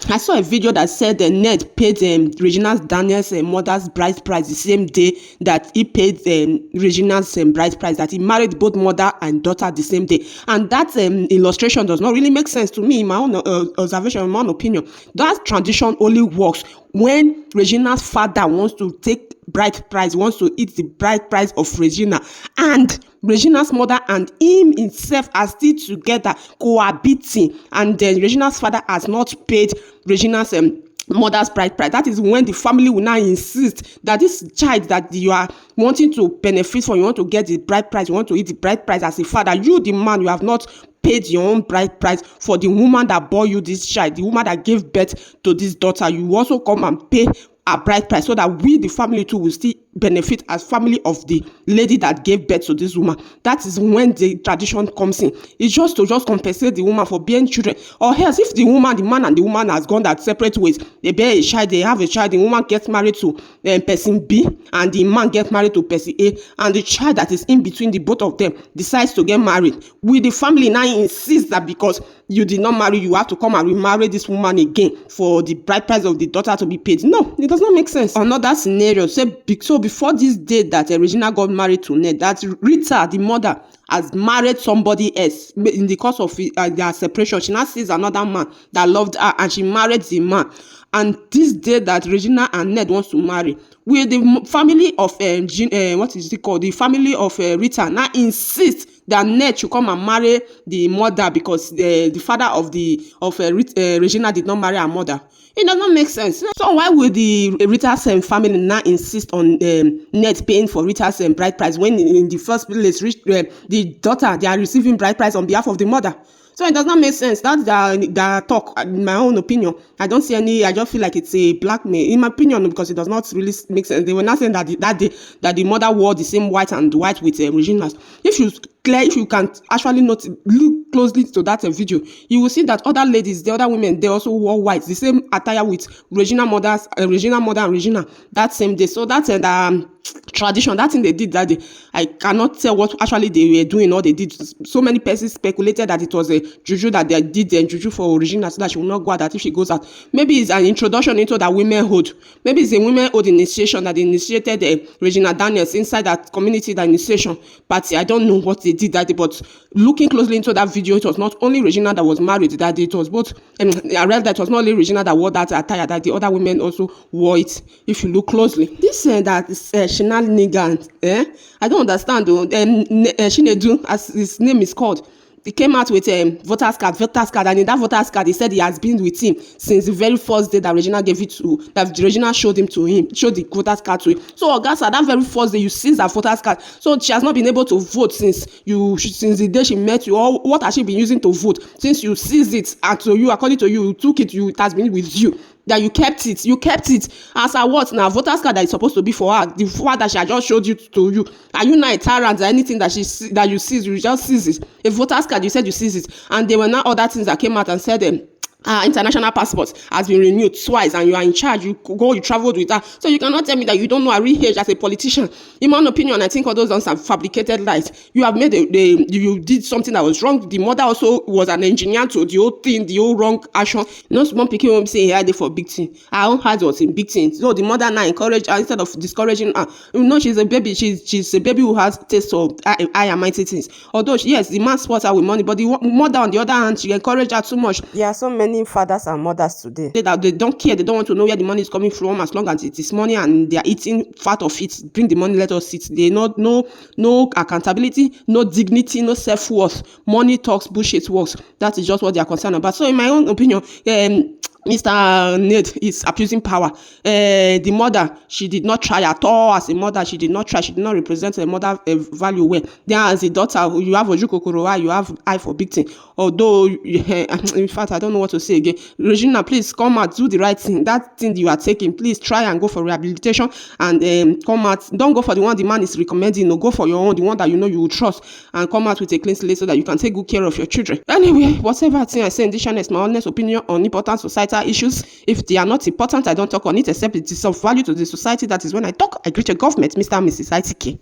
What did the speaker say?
I saw a video that said Ned paid Regina Daniels' mother's bride price the same day that he paid Regina's bride price, that he married both mother and daughter the same day. And that illustration does not really make sense to me, in my own observation, in my own opinion. That tradition only works when Regina's father wants to take bride price, wants to eat the bride price of Regina, and Regina's mother and him himself are still together cohabiting, and then Regina's father has not paid Regina's mother's bride price. That is when the family will now insist that this child that you are wanting to benefit from, you want to get the bride price, you want to eat the bride price as a father, you the man, you have not paid your own bride price for the woman that bore you this child, the woman that gave birth to this daughter. You also come and pay a bride price so that we, the family too, will still benefit as family of the lady that gave birth to this woman. That is when the tradition comes in. It's just to compensate the woman for bearing children. Or else, if the man and the woman has gone that separate ways, they bear a child, they have a child, the woman gets married to person B, and the man gets married to person A, and the child that is in between the both of them decides to get married, will the family now insist that because you did not marry, you have to come and remarry this woman again for the bride price of the daughter to be paid? No, it does not make sense. Another scenario, so before this date that Regina got married to Ned, that Rita, the mother, has married somebody else in the course of their separation. She now sees another man that loved her, and she married the man. And this day that Regina and Ned wants to marry, will the family of what is it called? The family of Rita now insist that Ned should come and marry the mother because the father of Regina did not marry her mother? It does not make sense. So why would the Rita's family now insist on Ned paying for Rita's bride price when in the first place the daughter, they are receiving bride price on behalf of the mother? So it does not make sense. That's their talk, in my own opinion. I don't see any, I just feel like it's a blackmail, in my opinion, because it does not really make sense. They were not saying that that the mother wore the same white with Regina's. If you can actually look closely to that video, you will see that other ladies, the other women, they also wore white, the same attire with Regina mother and Regina that same day. So that's tradition, that thing they did that day. I cannot tell what actually they were doing or they did. So many persons speculated that it was a juju that they did, juju for Regina so that she will not go out, that if she goes out, maybe it's an introduction into that womenhood. Maybe it's a womenhood initiation that they initiated Regina Daniels inside that community, that initiation party. I don't know what they did that day, but looking closely into that video, it was not only Regina that was married that day, it was both. I read that it was not only Regina that wore that attire, that the other women also wore it. If you look closely, this that is shenanigans, I don't understand though. Chinedu, as his name is called, he came out with a voters card, and in that voters card, he said he has been with him since the very first day that Regina gave it to, that Regina showed the voters card to him. So, Augusta, that very first day, you seized her voters card. So, she has not been able to vote since the day she met you. Or what has she been using to vote? Since you seized it, and so you, according to you, took it, it has been with you. That you kept it as a what now? Voters card that is supposed to be for her, the one that she had just showed you to you. Are you not a tyrant or anything that you seize? You just seize it. A voters card, you said you seize it, and there were now other things that came out and said international passport has been renewed twice, and you are in charge. You traveled with her, so you cannot tell me that you don't know her real age as a politician. In my own opinion, I think all those ones are fabricated lies. You have made you did something that was wrong. The mother also was an engineer to the whole thing, the whole wrong action. No small pikin won't say here for big thing. Her own heart was in big thing. So the mother now encouraged her instead of discouraging her. You know, she's a baby. She's a baby who has taste of high and mighty things. Although yes, the man supports her with money, but the mother on the other hand, she encouraged her too much. There are so many fathers and mothers today that they don't care, they don't want to know where the money is coming from, as long as it is money and they are eating fat of it. Bring the money, let us eat. They no accountability, no dignity, no self-worth. Money talks, bullshit works. That is just what they are concerned about. So in my own opinion, Mr. Ned is abusing power. The mother, she did not try at all. As a mother, she did not try. She did not represent a mother value well. Then as a daughter, you have Ojukokorowa, you have eye for big thing. Although, in fact, I don't know what to say again. Regina, please come out, do the right thing. That thing you are taking, please try and go for rehabilitation and come out. Don't go for the one the man is recommending. No, go for your own, the one that you know you will trust, and come out with a clean slate so that you can take good care of your children. Anyway, whatever thing I say in this channel is my honest opinion on important societal issues. If they are not important, I don't talk on it, except it is of value to the society. That is when I talk. I greet your government, Mr. and Mrs. ITK.